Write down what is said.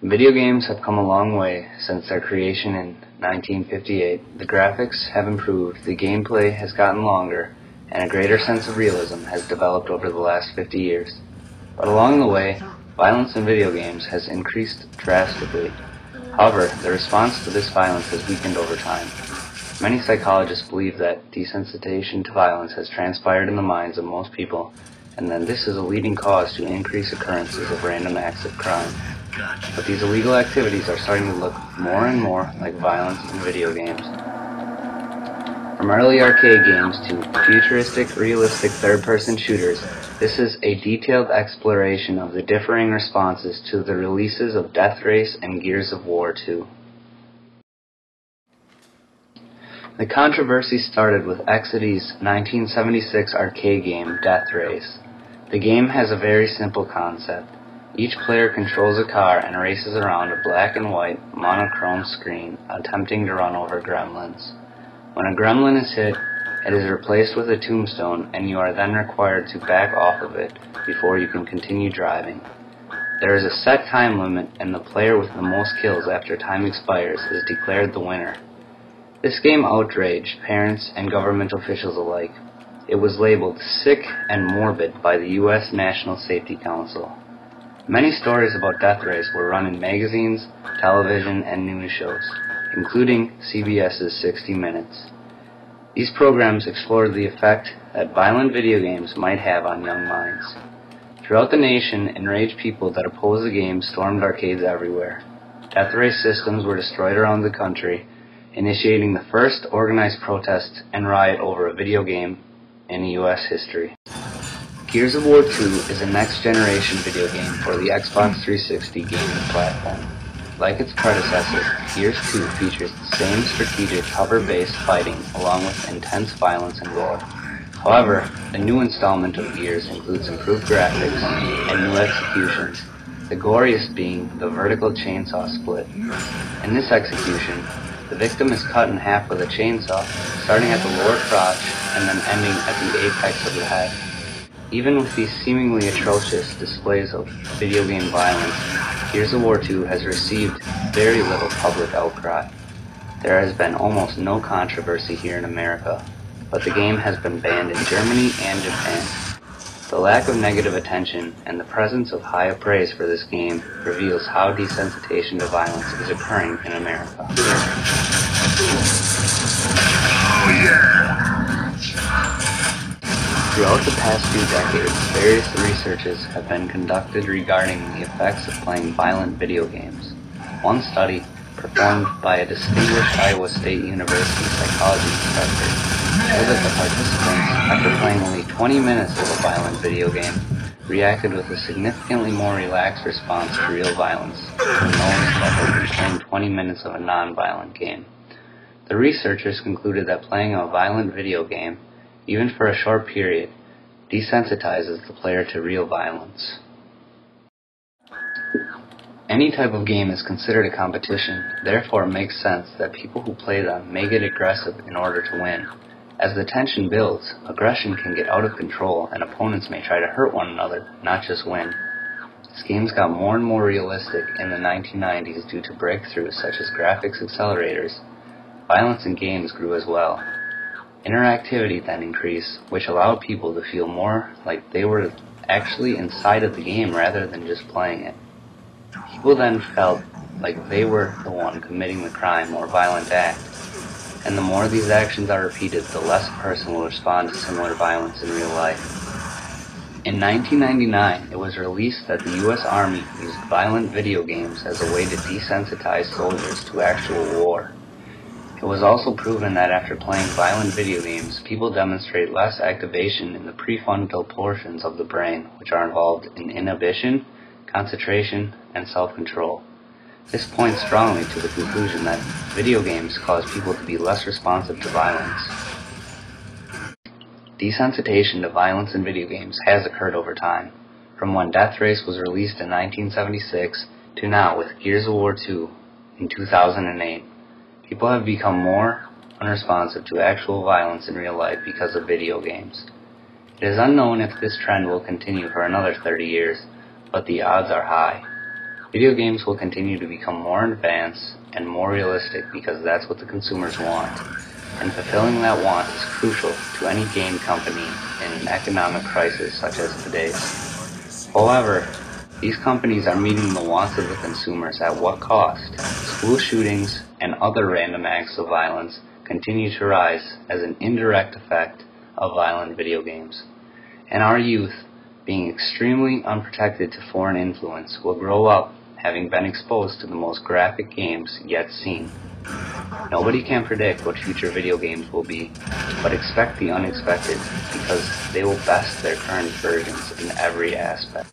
Video games have come a long way since their creation in 1958. The graphics have improved, the gameplay has gotten longer, and a greater sense of realism has developed over the last 50 years. But along the way, violence in video games has increased drastically. However, the response to this violence has weakened over time. Many psychologists believe that desensitization to violence has transpired in the minds of most people, and that this is a leading cause to increased occurrences of random acts of crime. But these illegal activities are starting to look more and more like violence in video games. From early arcade games to futuristic, realistic third-person shooters, this is a detailed exploration of the differing responses to the releases of Death Race and Gears of War 2. The controversy started with Exidy's 1976 arcade game, Death Race. The game has a very simple concept. Each player controls a car and races around a black and white monochrome screen, attempting to run over gremlins. When a gremlin is hit, it is replaced with a tombstone, and you are then required to back off of it before you can continue driving. There is a set time limit, and the player with the most kills after time expires is declared the winner. This game outraged parents and government officials alike. It was labeled sick and morbid by the U.S. National Safety Council. Many stories about Death Race were run in magazines, television, and news shows, including CBS's 60 Minutes. These programs explored the effect that violent video games might have on young minds. Throughout the nation, enraged people that opposed the game stormed arcades everywhere. Death Race systems were destroyed around the country, initiating the first organized protest and riot over a video game in U.S. history. Gears of War 2 is a next-generation video game for the Xbox 360 gaming platform. Like its predecessor, Gears 2 features the same strategic hover-based fighting along with intense violence and gore. However, the new installment of Gears includes improved graphics and new executions, the goriest being the vertical chainsaw split. In this execution, the victim is cut in half with a chainsaw, starting at the lower crotch and then ending at the apex of the head. Even with these seemingly atrocious displays of video game violence, Gears of War 2 has received very little public outcry. There has been almost no controversy here in America, but the game has been banned in Germany and Japan. The lack of negative attention and the presence of high praise for this game reveals how desensitization to violence is occurring in America. Oh yeah! Throughout the past few decades, various researches have been conducted regarding the effects of playing violent video games. One study, performed by a distinguished Iowa State University psychology professor, showed that the participants, after playing only 20 minutes of a violent video game, reacted with a significantly more relaxed response to real violence than those that had been playing 20 minutes of a non-violent game. The researchers concluded that playing a violent video game, even for a short period, desensitizes the player to real violence. Any type of game is considered a competition, therefore it makes sense that people who play them may get aggressive in order to win. As the tension builds, aggression can get out of control and opponents may try to hurt one another, not just win. As games got more and more realistic in the 1990s due to breakthroughs such as graphics accelerators, violence in games grew as well. Interactivity then increased, which allowed people to feel more like they were actually inside of the game rather than just playing it. People then felt like they were the one committing the crime or violent act, and the more these actions are repeated, the less a person will respond to similar violence in real life. In 1999, it was released that the U.S. Army used violent video games as a way to desensitize soldiers to actual war. It was also proven that after playing violent video games, people demonstrate less activation in the prefrontal portions of the brain, which are involved in inhibition, concentration, and self-control. This points strongly to the conclusion that video games cause people to be less responsive to violence. Desensitization to violence in video games has occurred over time, from when Death Race was released in 1976 to now with Gears of War 2 in 2008. People have become more unresponsive to actual violence in real life because of video games. It is unknown if this trend will continue for another 30 years, but the odds are high. Video games will continue to become more advanced and more realistic because that's what the consumers want, and fulfilling that want is crucial to any game company in an economic crisis such as today's. However, these companies are meeting the wants of the consumers at what cost? School shootings and other random acts of violence continue to rise as an indirect effect of violent video games. And our youth, being extremely unprotected to foreign influence, will grow up having been exposed to the most graphic games yet seen. Nobody can predict what future video games will be, but expect the unexpected because they will best their current versions in every aspect.